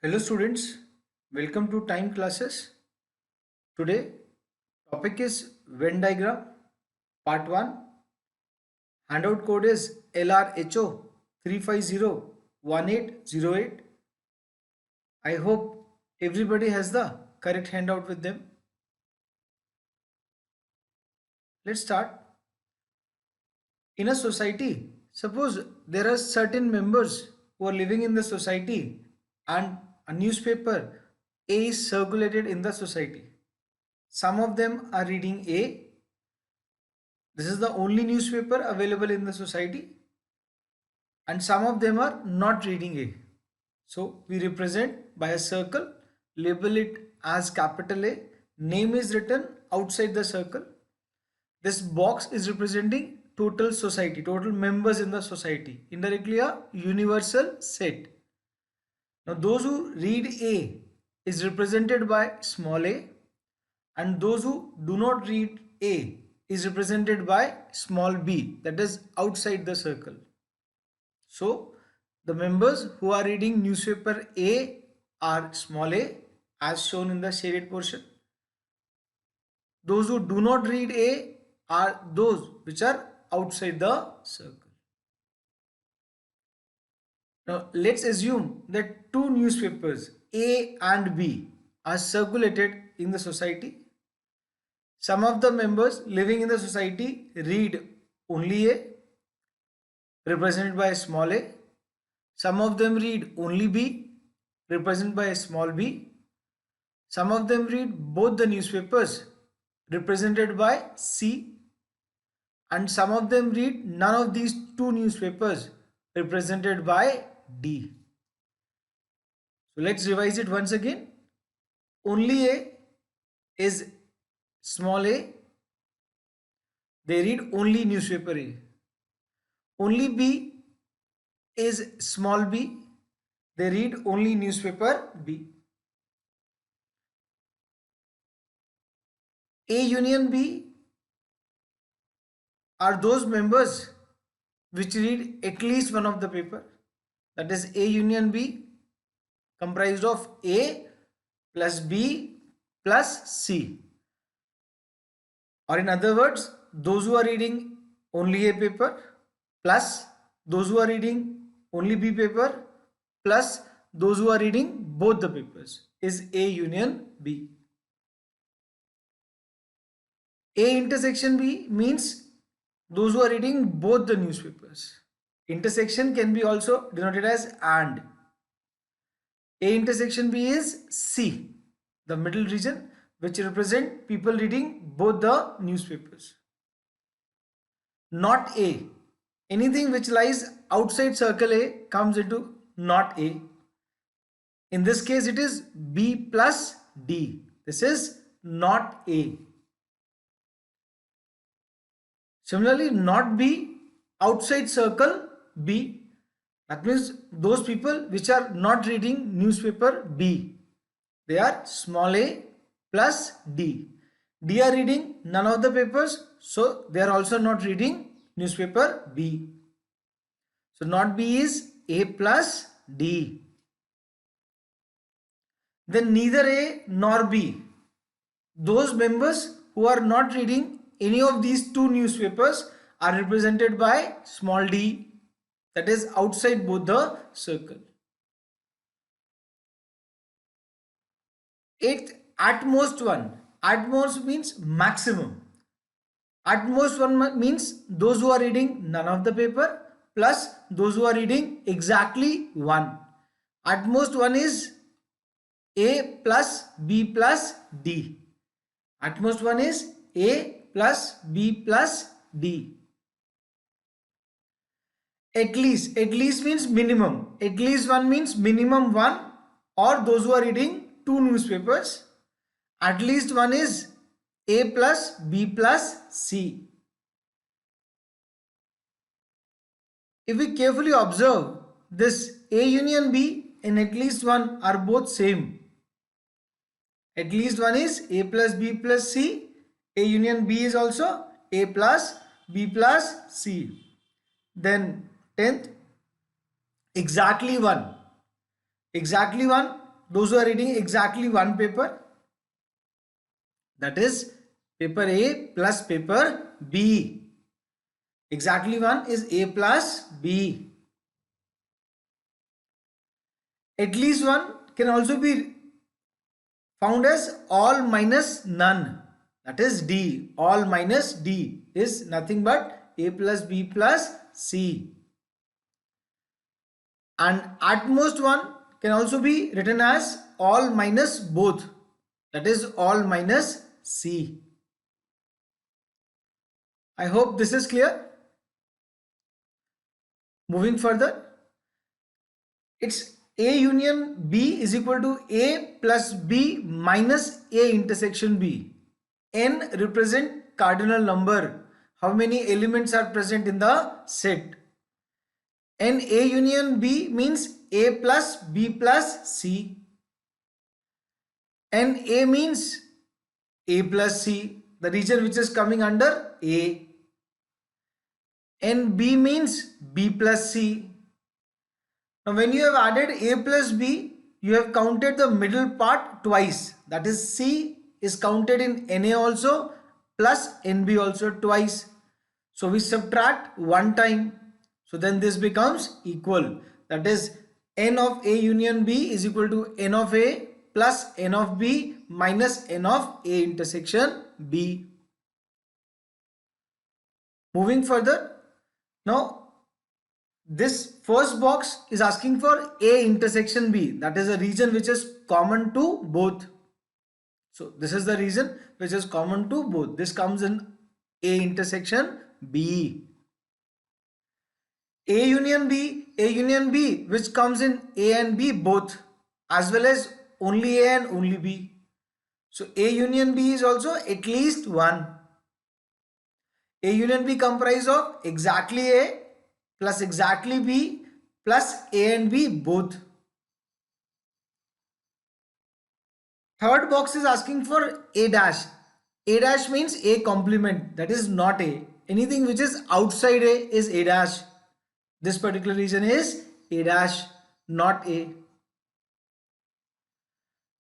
Hello students, welcome to Time Classes. Today topic is Venn diagram part 1. Handout code is LRHO 3501808. I hope everybody has the correct handout with them. Let's start. In a society, suppose there are certain members who are living in the society and a newspaper A is circulated in the society. Some of them are reading A. This is the only newspaper available in the society, and some of them are not reading A. So we represent by a circle, label it as capital A. Name is written outside the circle. This box is representing total society, total members in the society, indirectly a universal set. Now those who read A is represented by small a, and those who do not read A is represented by small b, that is outside the circle. So the members who are reading newspaper A are small a as shown in the shaded portion. Those who do not read A are those which are outside the circle. Now let's assume that two newspapers A and B are circulated in the society. Some of the members living in the society read only A, represented by a small a. Some of them read only B, represented by a small b. Some of them read both the newspapers, represented by C. And some of them read none of these two newspapers, represented by D. So let's revise it once again. Only A is small a. They read only newspaper A. Only B is small b. They read only newspaper B. A union B are those members which read at least one of the paper. That is A union B comprised of A plus B plus C. Or in other words, those who are reading only A paper plus those who are reading only B paper plus those who are reading both the papers is A union B. A intersection B means those who are reading both the newspapers. Intersection can be also denoted as AND. A intersection B is C, the middle region, which represent people reading both the newspapers. Not A. Anything which lies outside circle A comes into not A. In this case, it is B plus D. This is not A. Similarly, not B outside circle B. That means those people which are not reading newspaper B. They are small a plus D. D are reading none of the papers, so they are also not reading newspaper B. So not B is A plus D. Then neither A nor B. Those members who are not reading any of these two newspapers are represented by small d, that is outside both the circle. Eighth, at most one. At most means maximum. At most one means those who are reading none of the paper plus those who are reading exactly one. At most one is A plus B plus D. At most one is A plus B plus D. At least means minimum. At least one means minimum one, or those who are reading two newspapers. At least one is A plus B plus C. If we carefully observe, this A union B and at least one are both same. At least one is A plus B plus C. A union B is also A plus B plus C. Then 10th, exactly one. Exactly one those who are reading exactly one paper, that is paper A plus paper B. Exactly one is A plus B. At least one can also be found as all minus none. That is D. All minus D is nothing but A plus B plus C. And at most one can also be written as all minus both. That is all minus C. I hope this is clear. Moving further, it's A union B is equal to A plus B minus A intersection B. N represent cardinal number. How many elements are present in the set? And A union B means A plus B plus C. And A means A plus C, the region which is coming under A. And B means B plus C. Now when you have added A plus B, you have counted the middle part twice. That is C is counted in NA also plus NB also twice. So we subtract one time. So then this becomes equal. That is N of A union B is equal to N of A plus N of B minus N of A intersection B. Moving further, now this first box is asking for A intersection B. That is a region which is common to both. So this is the region which is common to both. This comes in A intersection B. A union B which comes in A and B both, as well as only A and only B. So A union B is also at least one. A union B comprise of exactly A plus exactly B plus A and B both. Third box is asking for A dash. A dash means A complement, that is not A. Anything which is outside A is A dash. This particular region is A dash, not A.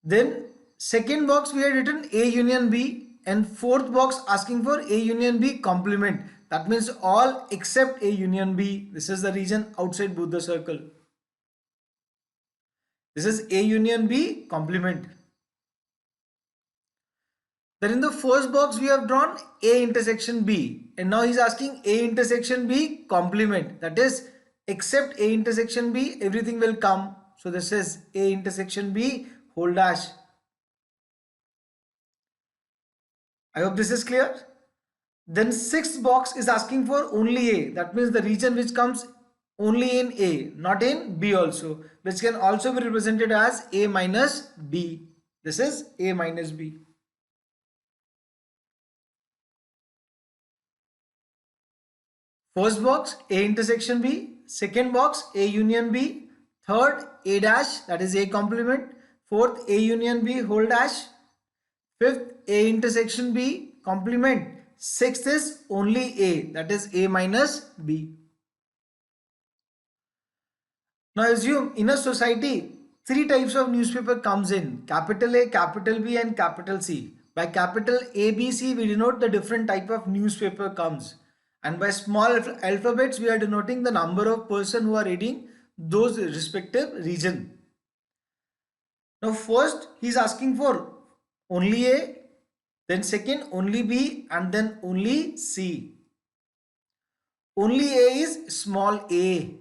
Then second box we had written A union B, and fourth box asking for A union B complement. That means all except A union B. This is the region outside both the circle. This is A union B complement. Then in the first box we have drawn A intersection B, and now he is asking A intersection B complement. That is except A intersection B everything will come. So this is A intersection B whole dash. I hope this is clear. Then sixth box is asking for only A. That means the region which comes only in A, not in B also, which can also be represented as A minus B. This is A minus B. First box A intersection B, second box A union B, third A dash, that is A complement, fourth A union B whole dash, fifth A intersection B complement, sixth is only A, that is A minus B. Now assume in a society three types of newspaper comes in: capital A, capital B and capital C. By capital A, B, C we denote the different type of newspaper comes, and by small alphabets we are denoting the number of person who are reading those respective region. Now first he is asking for only A, then second only B, and then only C. Only A is small a.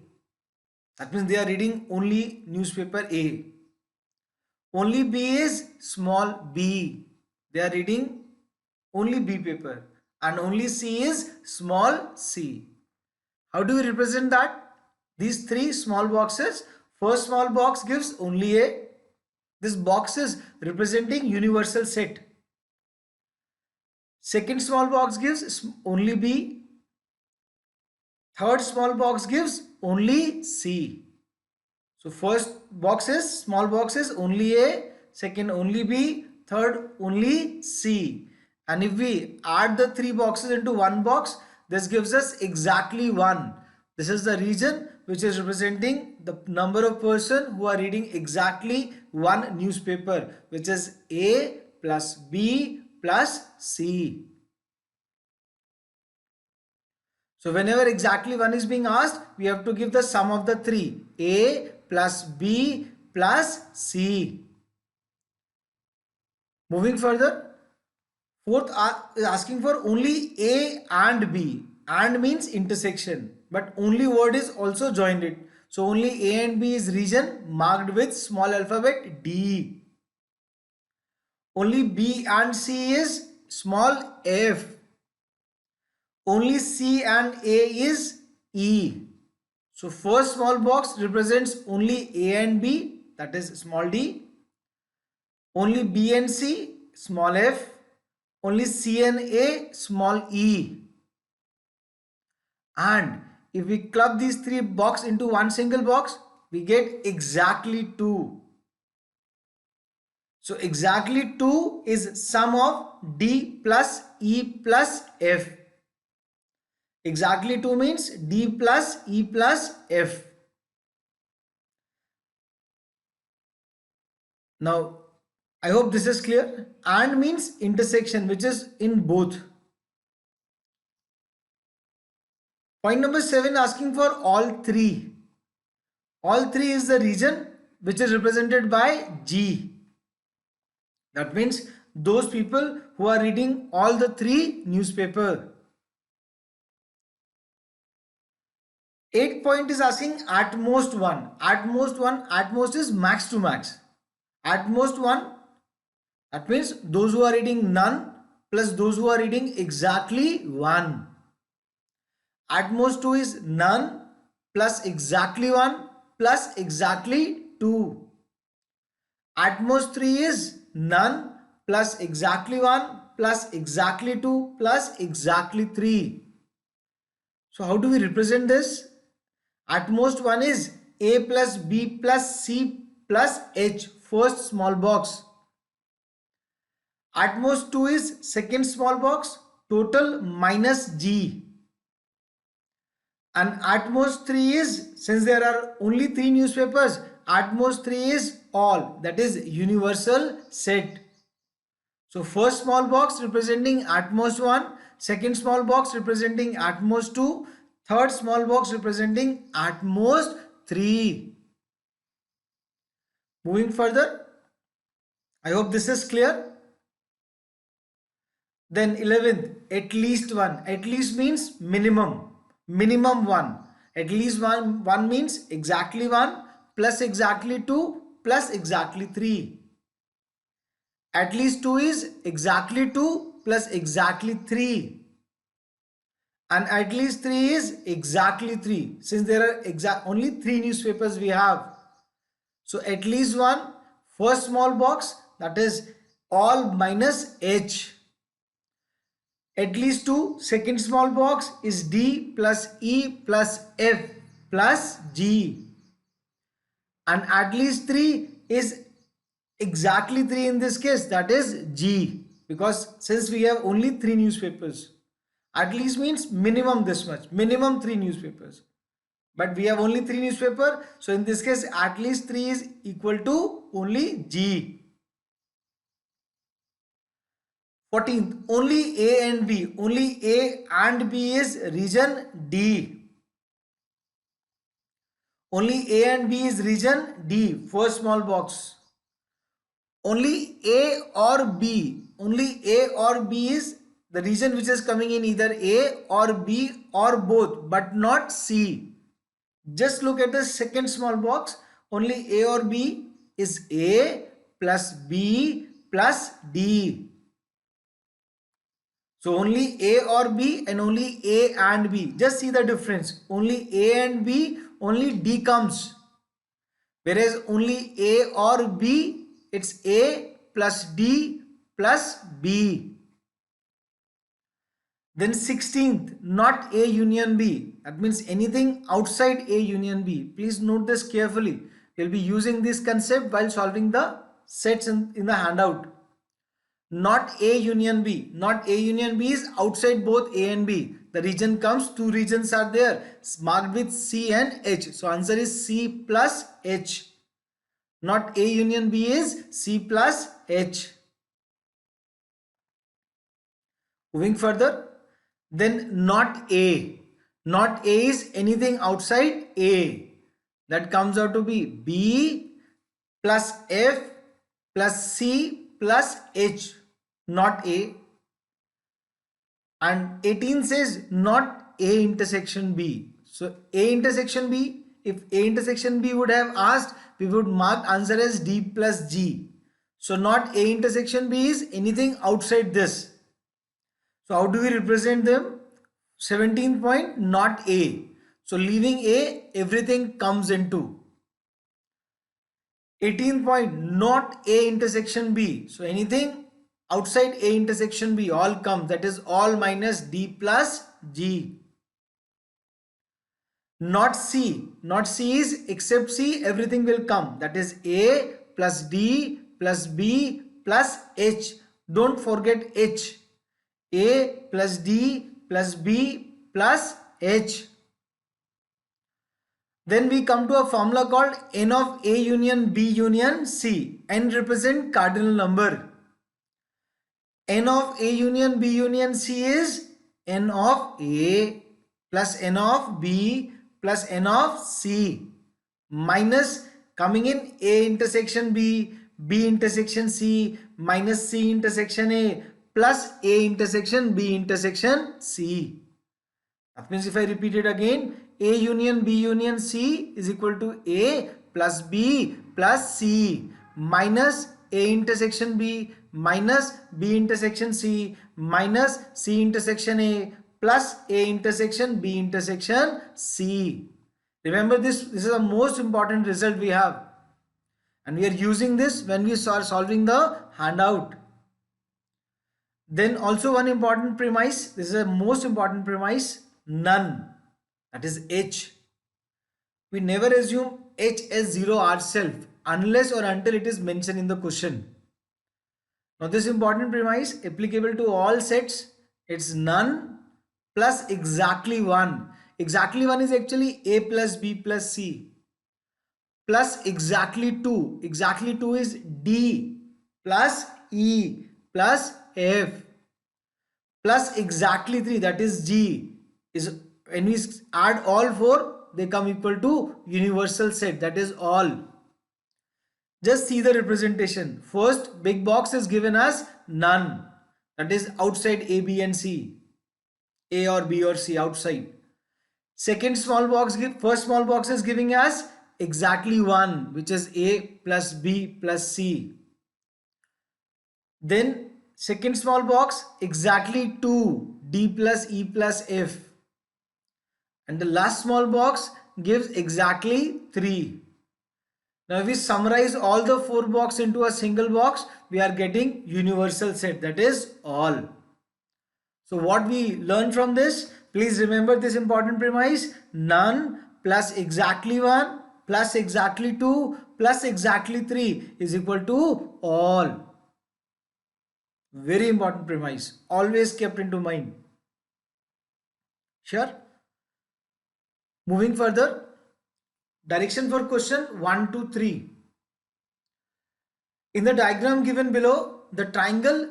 That means they are reading only newspaper A. Only B is small b. They are reading only B paper. And only C is small c. How do we represent that? These three small boxes. First small box gives only A. This box is representing universal set. Second small box gives only B. Third small box gives only C. So first box is small box is only A, second only B, third only C. And if we add the three boxes into one box, this gives us exactly one. This is the region which is representing the number of person who are reading exactly one newspaper, which is A plus B plus C. So whenever exactly one is being asked, we have to give the sum of the three, A plus B plus C. Moving further, fourth is asking for only A and B. And means intersection, but only word is also joined it. So only A and B is region marked with small alphabet D. Only B and C is small f. Only C and A is E. So first small box represents only A and B, that is small d. Only B and C, small f. Only C and A, small e. And if we club these three boxes into one single box, we get exactly 2. So exactly 2 is sum of D plus E plus F. Exactly 2 means D plus E plus F. Now, I hope this is clear. And means intersection, which is in both. Point number 7, asking for all three. All three is the region which is represented by G. That means those people who are reading all the three newspaper. 8 point is asking at most one. At most one, at most is max to max. At most one, that means those who are reading none plus those who are reading exactly one. At most 2 is none plus exactly 1 plus exactly 2. At most 3 is none plus exactly 1 plus exactly 2 plus exactly 3. So how do we represent this? At most 1 is A plus B plus C plus H, first small box. At most 2 is second small box, total minus G. And at most 3 is, since there are only 3 newspapers, at most 3 is all, that is universal set. So first small box representing at most 1, second small box representing at most 2, third small box representing at most 3. Moving further, I hope this is clear. Then 11th, at least 1. At least means minimum. Minimum 1. At least 1 means exactly 1 plus exactly 2 plus exactly 3. At least 2 is exactly 2 plus exactly 3. And at least 3 is exactly 3. Since there are only 3 newspapers we have. So at least 1, first small box, that is all minus H. At least 2, second small box is D plus E plus F plus G. And at least 3 is exactly 3 in this case, that is G. Because since we have only 3 newspapers, at least means minimum this much, minimum 3 newspapers. But we have only 3 newspaper, so in this case at least 3 is equal to only G. 14th, only A and B. Only A and B is region D. Only A and B is region D, first small box. Only A or B. Only A or B is the region which is coming in either A or B or both, but not C. Just look at the second small box. Only A or B is A plus B plus D. So only A or B and only A and B. Just see the difference. Only A and B, only D comes. Whereas only A or B, it's A plus D plus B. Then 16th, not A union B. That means anything outside A union B. Please note this carefully. We'll be using this concept while solving the sets in the handout. Not A union B. Not A union B is outside both A and B. The region comes, two regions are there marked with C and H. So answer is C plus H. Not A union B is C plus H. Moving further, then not A. Not A is anything outside A. That comes out to be B plus F plus C plus H. Not A. And 18 says not A intersection B. So A intersection B, if A intersection B would have asked, we would mark answer as D plus G. So not A intersection B is anything outside this. So how do we represent them? 17 point not A. So leaving A, everything comes into. 18 point not A intersection B. So anything outside A intersection B all comes. That is all minus D plus G. Not C. Not C is except C, everything will come. That is A plus D plus B plus H. Don't forget H. A plus D plus B plus H. Then we come to a formula called N of A union B union C. N represent cardinal number. N of A union B union C is N of A plus N of B plus N of C minus coming in A intersection B, B intersection C minus C intersection A plus A intersection B intersection C. That means if I repeat it again, A union B union C is equal to A plus B plus C minus A intersection B minus B intersection C minus C intersection A plus A intersection B intersection C. Remember this is the most important result we have. And we are using this when we are solving the handout. Then also one important premise, this is a most important premise, none, that is H. We never assume H as 0 ourselves unless or until it is mentioned in the question. Now this important premise applicable to all sets, it's none plus exactly 1. Exactly 1 is actually A plus B plus C plus exactly 2. Exactly 2 is D plus E plus F plus exactly 3, that is G. Is when we add all 4, they come equal to universal set, that is all. Just see the representation. First big box is given as none, that is outside A, B and C. A or B or C outside. Second small box, first small box is giving us exactly 1, which is A plus B plus C. Then second small box exactly 2, D plus E plus F. And the last small box gives exactly 3. Now if we summarize all the 4 boxes into a single box, we are getting universal set, that is all. So what we learn from this, please remember this important premise, none plus exactly 1 plus exactly 2 plus exactly 3 is equal to all. Very important premise, always kept into mind. Sure. Moving further, direction for question 1 to 3. In the diagram given below, the triangle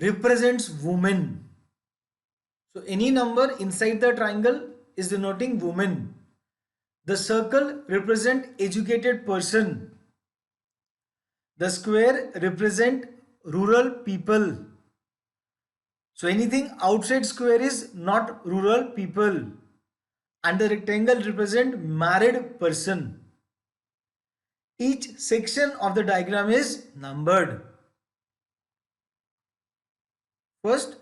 represents women. So any number inside the triangle is denoting woman. The circle represents educated person. The square represent rural people. So anything outside square is not rural people. And the rectangle represent married person. Each section of the diagram is numbered. First,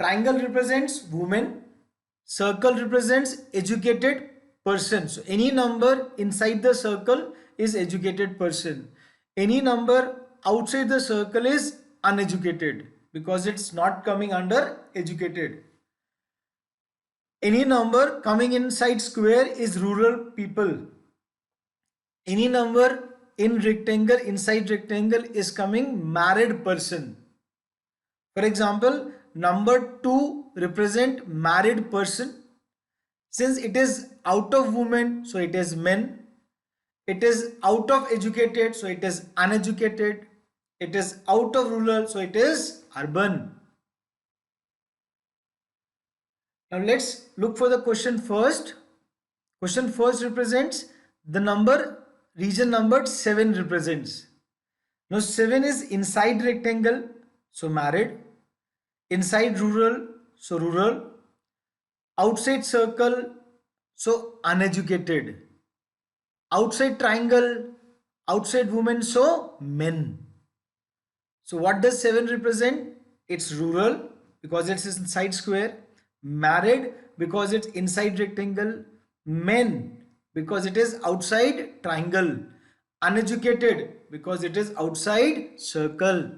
triangle represents woman, circle represents educated person. So any number inside the circle is educated person. Any number outside the circle is uneducated because it's not coming under educated. Any number coming inside square is rural people. Any number in rectangle, inside rectangle is coming married person. For example, number 2 represent married person. Since it is out of women, so it is men. It is out of educated, so it is uneducated. It is out of rural, so it is urban. Now let's look for the question first. Question first represents the number, region number 7 represents. Now 7 is inside rectangle, so married. Inside rural, so rural. Outside circle, so uneducated. Outside triangle, outside women, so men. So what does 7 represent? It's rural because it's inside square. Married because it's inside rectangle. Men because it is outside triangle. Uneducated because it is outside circle.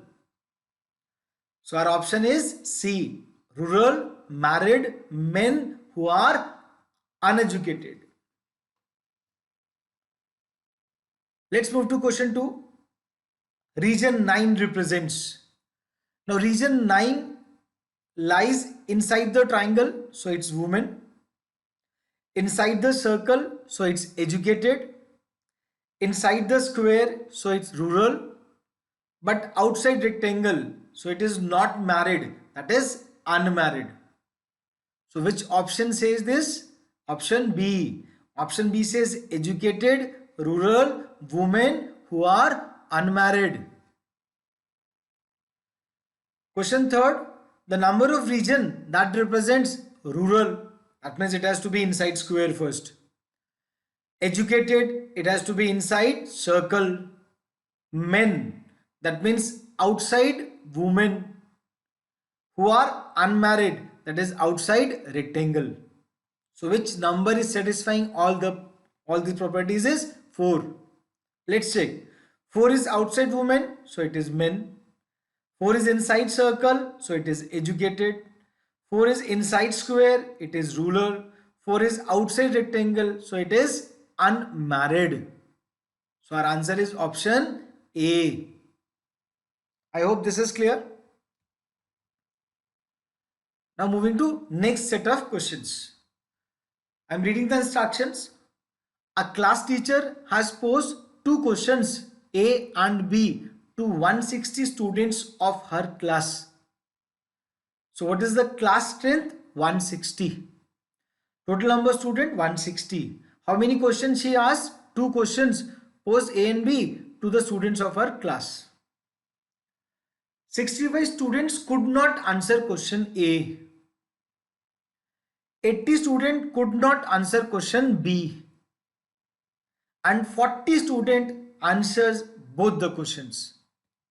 So our option is C. Rural, married, men who are uneducated. Let's move to question 2. Region 9 represents. Now region 9 lies inside the triangle, so it's women. Inside the circle, so it's educated. Inside the square, so it's rural. But outside rectangle, so it is not married, that is unmarried. So which option says this? Option B. Option B says educated, rural, women who are unmarried. Question third, the number of region that represents rural, that means it has to be inside square first. Educated, it has to be inside circle. Men, that means outside women. Who are unmarried, that is outside rectangle. So which number is satisfying all the properties is 4. Let's check. 4 is outside women, so it is men. 4 is inside circle, so it is educated. 4 is inside square, it is ruler. 4 is outside rectangle, so it is unmarried. So our answer is option A. I hope this is clear. Now moving to next set of questions. I am reading the instructions. A class teacher has posed 2 questions A and B to 160 students of her class. So what is the class strength? 160. Total number of student 160. How many questions she asked? 2 questions posed A and B to the students of her class. 65 students could not answer question A. 80 students could not answer question B. And 40 students answers both the questions.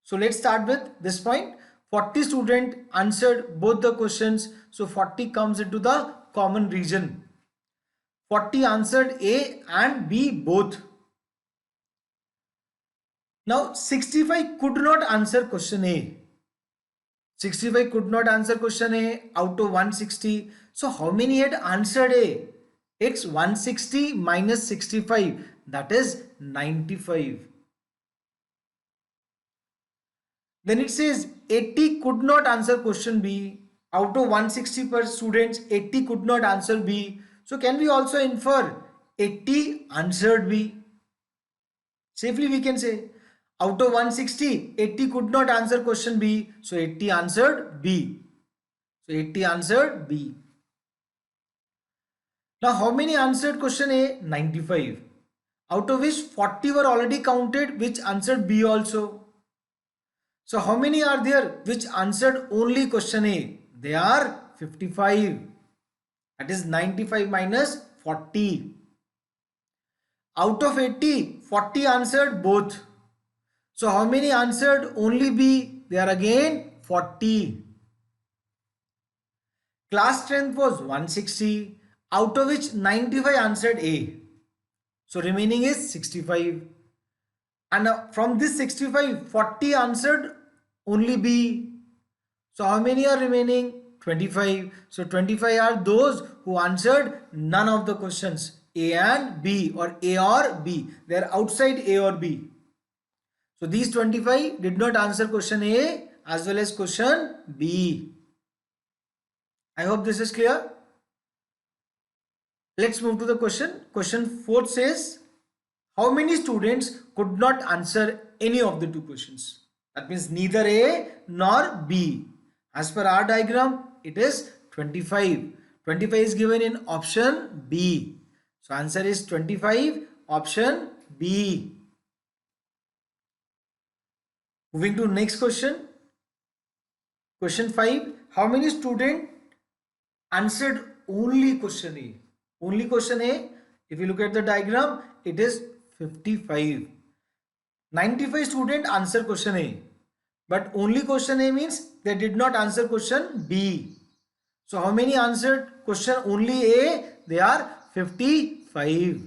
So let's start with this point. 40 students answered both the questions. So 40 comes into the common region. 40 answered A and B both. Now 65 could not answer question A. 65 could not answer question A out of 160. So how many had answered A? It's 160 minus 65, that is 95. Then it says 80 could not answer question B. Out of 160 per students, 80 could not answer B. So can we also infer 80 answered B? Safely we can say out of 160, 80 could not answer question B. So 80 answered B. So 80 answered B. Now how many answered question A? 95. Out of which 40 were already counted which answered B also. So how many are there which answered only question A? They are 55. That is 95 minus 40. Out of 80, 40 answered both. So how many answered only B? They are again 40. Class strength was 160. Out of which 95 answered A. So remaining is 65. And from this 65, 40 answered only B. So how many are remaining? 25. So 25 are those who answered none of the questions. A and B, or A or B. They are outside A or B. So these 25 did not answer question A as well as question B. I hope this is clear. Let's move to the question. Question 4 says, how many students could not answer any of the two questions? That means neither A nor B. As per our diagram, it is 25. 25 is given in option B. So answer is 25, option B. Moving to next question. Question 5. How many students answered only question A? Only question A. If you look at the diagram, it is 55. 95 students answer question A. But only question A means they did not answer question B. So how many answered question only A? They are 55.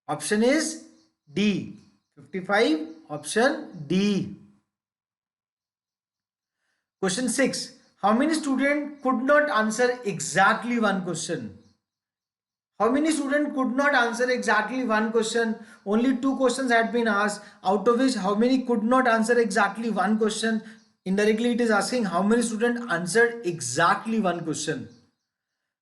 Option is D. 55, option D. Question 6. How many students could not answer exactly one question? How many students could not answer exactly one question? Only two questions had been asked, out of which how many could not answer exactly one question? Indirectly it is asking how many students answered exactly one question.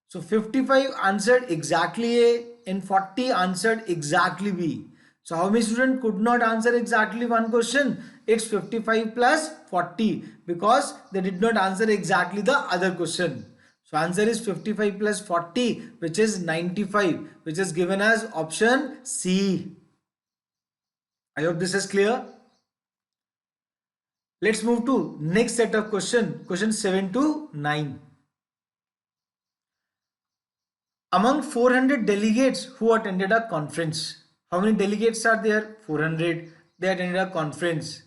So 55 answered exactly A and 40 answered exactly B. So how many students could not answer exactly one question? It's 55 plus 40 because they did not answer exactly the other question. So answer is 55 plus 40, which is 95, which is given as option C. I hope this is clear. Let's move to next set of question 7 to 9. Among 400 delegates who attended a conference, how many delegates are there? 400. They attended a conference.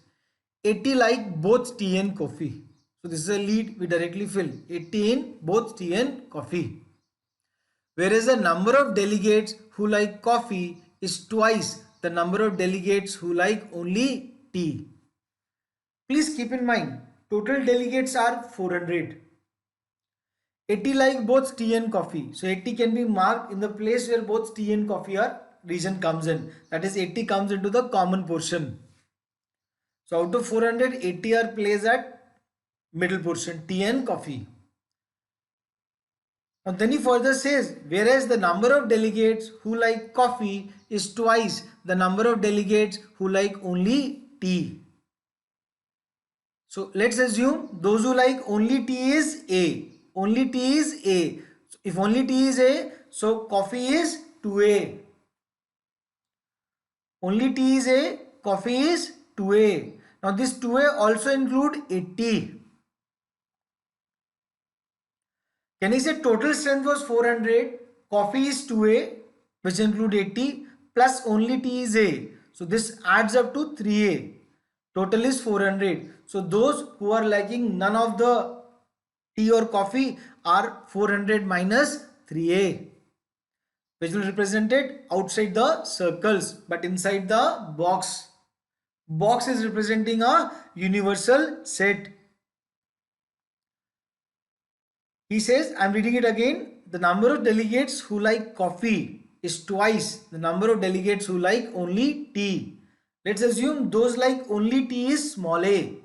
80 like both tea and coffee. So this is a lead we directly fill. 80 in both tea and coffee. Whereas the number of delegates who like coffee is twice the number of delegates who like only tea. Please keep in mind, total delegates are 400. 80 like both tea and coffee. So 80 can be marked in the place where both tea and coffee are region comes in. That is 80 comes into the common portion. So out of 400, 80 are placed at middle portion, tea and coffee. And then he further says, whereas the number of delegates who like coffee is twice the number of delegates who like only tea. So let's assume those who like only tea is A. Only tea is A. If only tea is A, so coffee is 2A. Only tea is A, coffee is 2A. Now this 2A also include 80. Can you say total strength was 400, coffee is 2A, which include 80, plus only tea is A. So this adds up to 3A. Total is 400. So those who are liking none of the tea or coffee are 400 minus 3A, which will represent it outside the circles but inside the box. Box is representing a universal set. He says, I'm reading it again. The number of delegates who like coffee is twice the number of delegates who like only tea. Let's assume those like only tea is small a.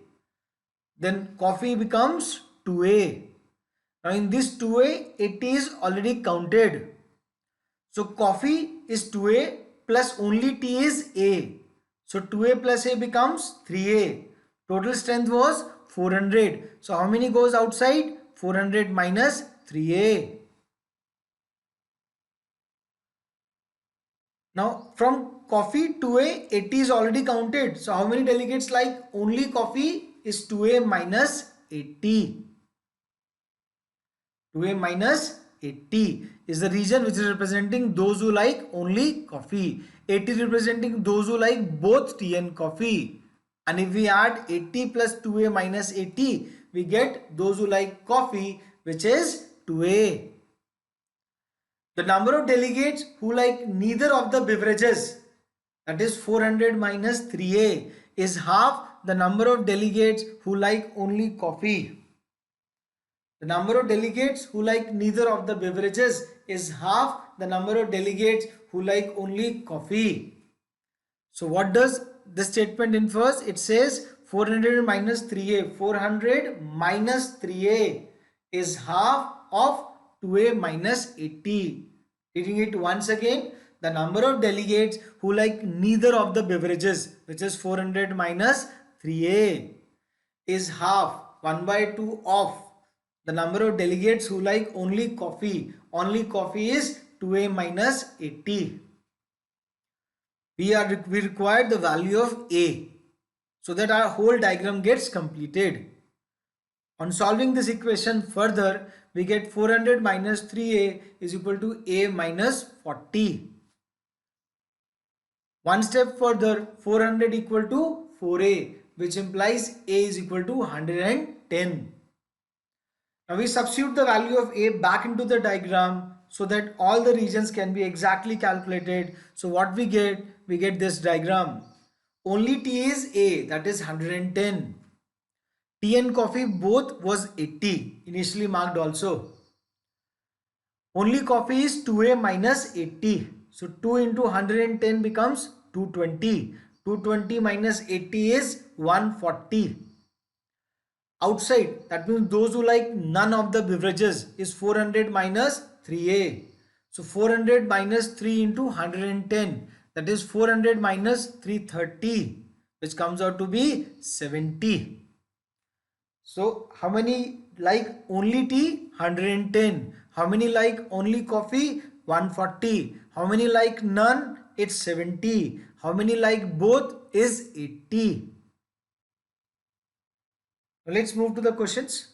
Then coffee becomes 2A. Now in this 2A, it is already counted. So coffee is 2A plus only tea is A. So 2A plus A becomes 3A. Total strength was 400. So how many goes outside? 400 minus 3A. Now from coffee 2A, 80 is already counted. So how many delegates like only coffee is 2A minus 80. 2A minus 80 is the region which is representing those who like only coffee. 80 representing those who like both tea and coffee. And if we add 80 plus 2A minus 80, we get those who like coffee, which is 2A. The number of delegates who like neither of the beverages, that is 400 minus 3A, is half the number of delegates who like only coffee. The number of delegates who like neither of the beverages is half the number of delegates who like only coffee. So what does the statement infers? It says 400 minus 3A. 400 minus 3A is half of 2a minus 80. Reading it once again, the number of delegates who like neither of the beverages, which is 400 minus 3a, is half 1 by 2 of the number of delegates who like only coffee. Only coffee is 2a minus 80. We require the value of a so that our whole diagram gets completed. On solving this equation further, we get 400 minus 3a is equal to a minus 40. One step further, 400 equal to 4a, which implies a is equal to 110. Now we substitute the value of a back into the diagram so that all the regions can be exactly calculated. So what we get this diagram. Only T is A, that is 110. Tea and coffee both was 80, initially marked also. Only coffee is 2A minus 80. So 2 into 110 becomes 220. 220 minus 80 is 140. Outside, that means those who like none of the beverages, is 400 minus 3a. So 400 minus 3 into 110, that is 400 minus 330, which comes out to be 70. So how many like only tea? 110. How many like only coffee? 140. How many like none? It's 70. How many like both? Is 80. Let's move to the questions.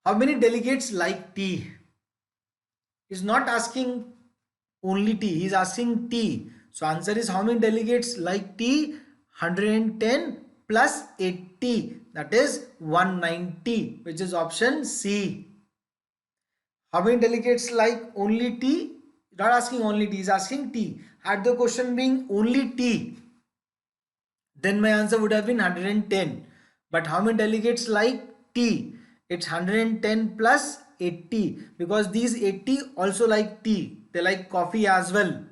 How many delegates like tea? He's not asking only tea, he's asking tea. So answer is how many delegates like tea? 110 plus 80, that is 190, which is option C. How many delegates like only tea? Not asking only tea, he's asking tea. Had the question being only tea, then my answer would have been 110. But how many delegates like tea? It's 110 plus 80, because these 80 also like tea. They like coffee as well.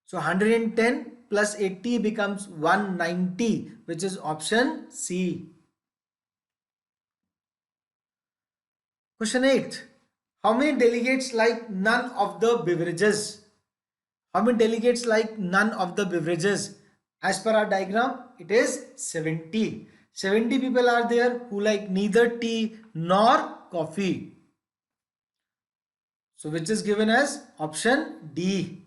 So 110 plus 80 becomes 190, which is option C. Question 8. How many delegates like none of the beverages? How many delegates like none of the beverages? As per our diagram, it is 70. 70 people are there who like neither tea nor coffee. So which is given as option D.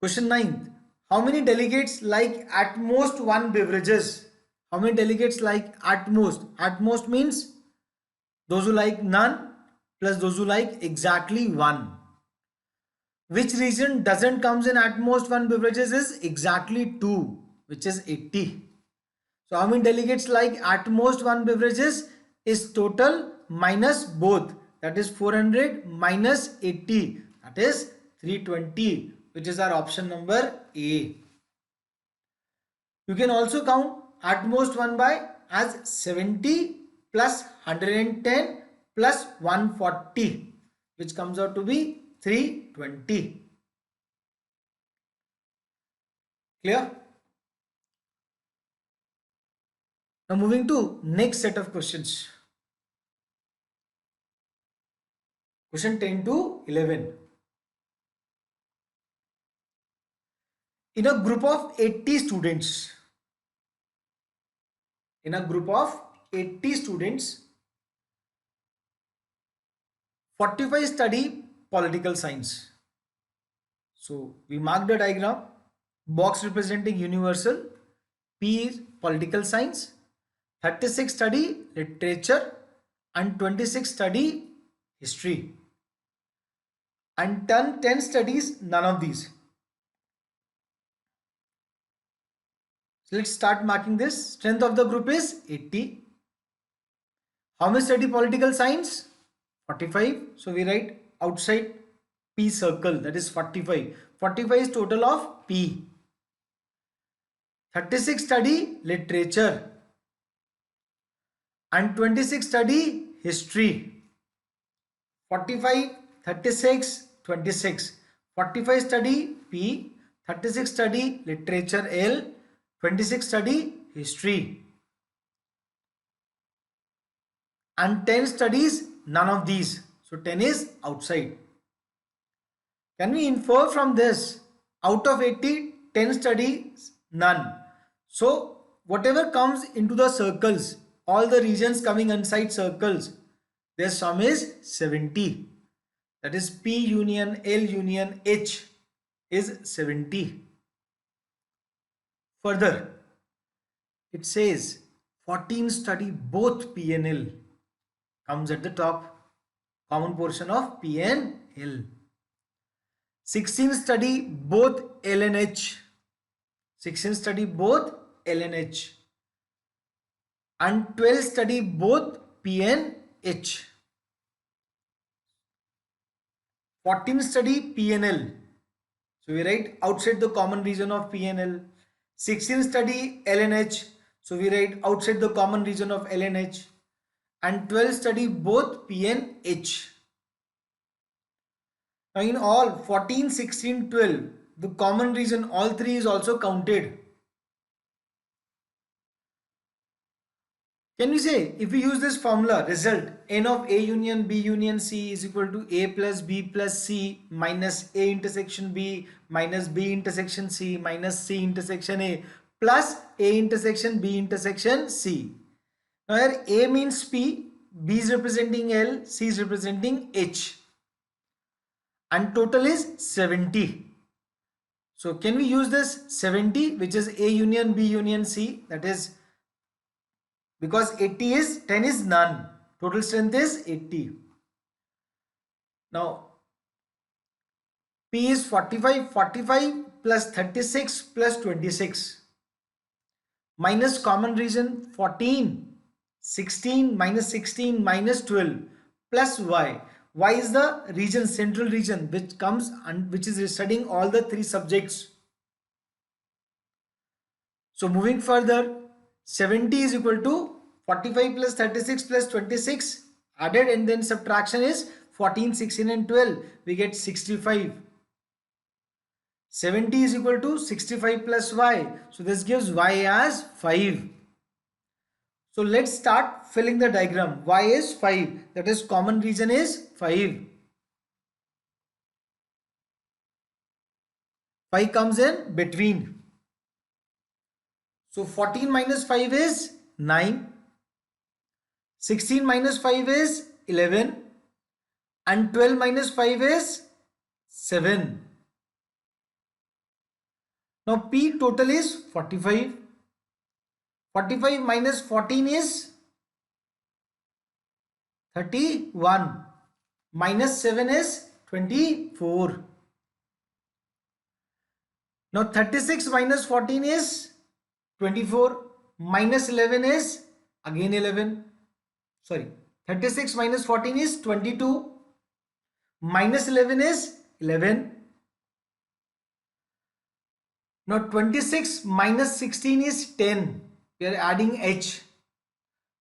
Question 9. How many delegates like at most one beverages? How many delegates like at most? At most means those who like none plus those who like exactly one. Which region doesn't comes in at most one beverages is exactly 2, which is 80. So how many delegates like at most one beverages is total minus both, that is 400 minus 80, that is 320, which is our option number A. You can also count at most one by as 70 plus 110 plus 140, which comes out to be 320. Clear? Now moving to next set of questions. Question 10 to 11. In a group of 80 students, 45 study political science. So we mark the diagram, box representing universal, P is political science, 36 study literature, and 26 study history, and 10 studies none of these. So let's start marking this. Strength of the group is 80. How many study political science? 45. So we write outside P circle, that is 45. 45 is total of P. 36 study literature and 26 study history. 45, 36, 26. 45 study P, 36 study literature L, 26 study history, and 10 studies none of these. So 10 is outside. Can we infer from this? Out of 80, 10 studies none. So whatever comes into the circles, all the regions coming inside circles, their sum is 70. That is P union L union H is 70. Further, it says 14 study both P and L, comes at the top, common portion of P and L. 16 study both L and H. 16 study both L and H. And 12 study both P and H. 14 study P and L. So we write outside the common region of P and L. 16 study L and H. So we write outside the common region of L and H. And 12 study both P and H. Now in all 14, 16, 12, the common region all three is also counted. Can we say if we use this formula, result n of A union B union C is equal to A plus B plus C minus A intersection B minus B intersection C minus C intersection A plus A intersection B intersection C. Now here A means P, B is representing L, C is representing H, and total is 70. So can we use this 70, which is A union B union C, that is, because 80 is 10 is none, total strength is 80. Now P is 45, 45 plus 36 plus 26 minus common region 14, 16 minus 16 minus 12 plus Y. Y is the region, central region, which comes and which is studying all the three subjects. So moving further, 70 is equal to 45 plus 36 plus 26 added, and then subtraction is 14, 16 and 12. We get 65. 70 is equal to 65 plus Y. So this gives Y as 5. So let's start filling the diagram. Y is 5. That is common region is 5. 5 comes in between. So 14 minus 5 is 9. 16 minus 5 is 11. And 12 minus 5 is 7. Now P total is 45. 45 minus 14 is 31. Minus 7 is 24. Now 36 minus 14 is 24. Minus 11 is again 11. Sorry, 36 minus 14 is 22. Minus 11 is 11. Now 26 minus 16 is 10. We are adding H.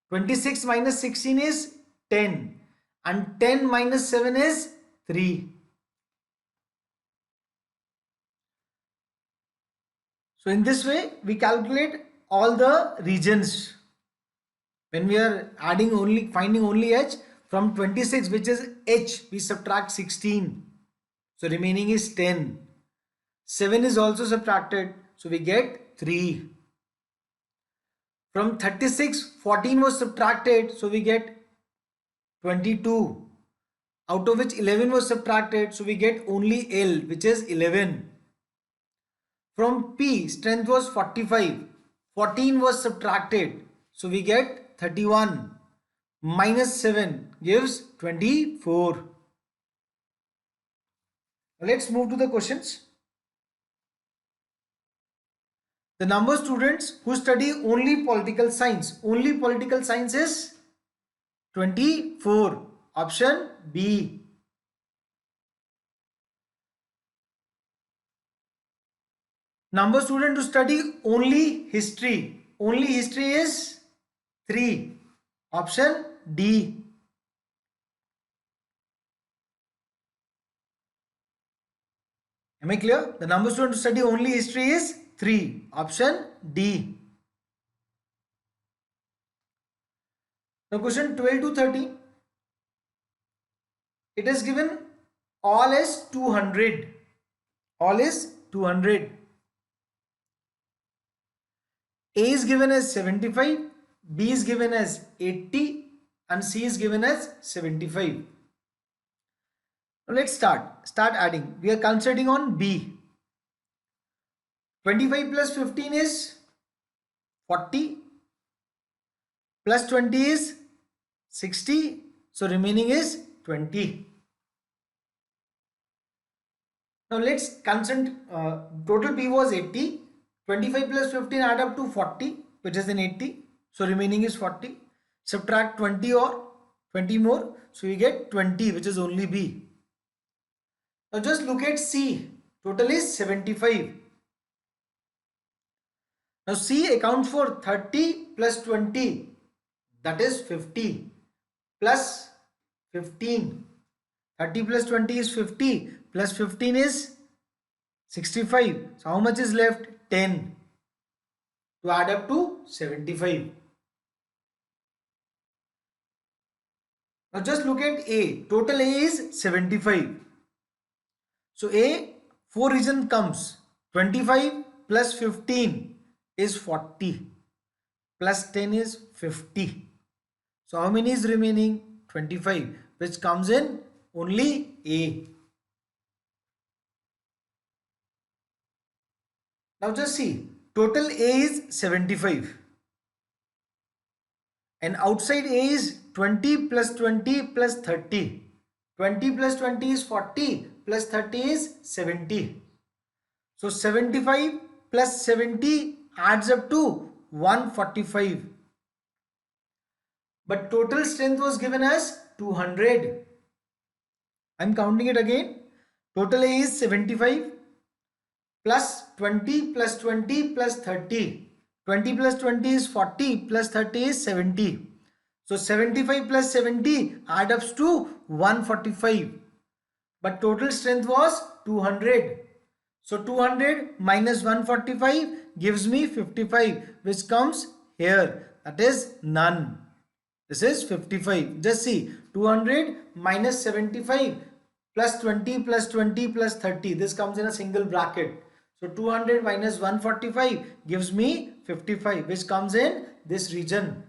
26 minus 16 is 10. And 10 minus 7 is 3. So in this way we calculate all the regions. When we are adding only, finding only H, from 26, which is H, we subtract 16. So remaining is 10. 7 is also subtracted. So we get 3. From 36, 14 was subtracted. So we get 22. Out of which 11 was subtracted. So we get only L, which is 11. From P, strength was 45. 14 was subtracted. So we get 31. Minus 7 gives 24. Let's move to the questions. The number of students who study only political science. Only political science is 24. Option B. Number of students who study only history. Only history is 3. Option D. Am I clear? The number of students who study only history is 3. Option D. Now question 12 to 13. It is given all is 200. All is 200. A is given as 75, B is given as 80 and C is given as 75. Now let's start adding. We are concentrating on B. 25 plus 15 is 40, plus 20 is 60, so remaining is 20. Now let's concentrate. Total B was 80. 25 plus 15 add up to 40, which is in 80. So remaining is 40. Subtract 20 or 20 more. So we get 20, which is only B. Now just look at C. Total is 75. Now C accounts for 30 plus 20. That is 50 plus 15. 30 plus 20 is 50 plus 15 is 65. So how much is left? 10 to add up to 75. Now just look at A. Total A is 75. So A, 4 region comes. 25 plus 15 is 40 plus 10 is 50. So how many is remaining? 25, which comes in only A. Now just see, total A is 75 and outside A is 20 plus 20 plus 30. 20 plus 20 is 40 plus 30 is 70. So 75 plus 70 adds up to 145. But total strength was given as 200. I'm counting it again. Total A is 75 plus 20 plus 20 plus 30. 20 plus 20 is 40 plus 30 is 70. So 75 plus 70 adds up to 145. But total strength was 200. So 200 minus 145 gives me 55, which comes here. That is none. This is 55. Just see, 200 minus 75 plus 20 plus 20 plus 30. This comes in a single bracket. So 200 minus 145 gives me 55, which comes in this region.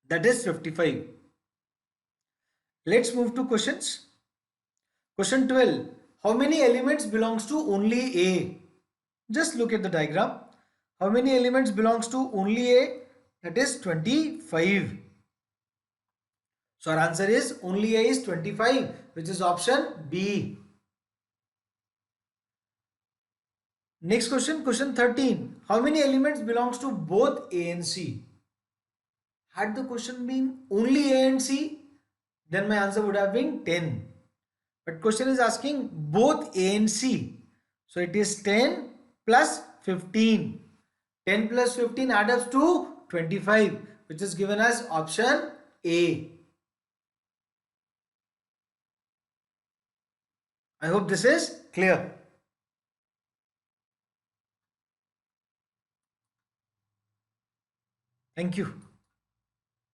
That is 55. Let's move to questions. Question 12. How many elements belongs to only A? Just look at the diagram. How many elements belongs to only A? That is 25. So our answer is only A is 25, which is option B. Next question, question 13. How many elements belongs to both A and C? Had the question been only A and C, then my answer would have been 10. But question is asking both A and C. So it is 10 plus 15. 10 plus 15 adds up to 25, which is given as option A. I hope this is clear. Thank you.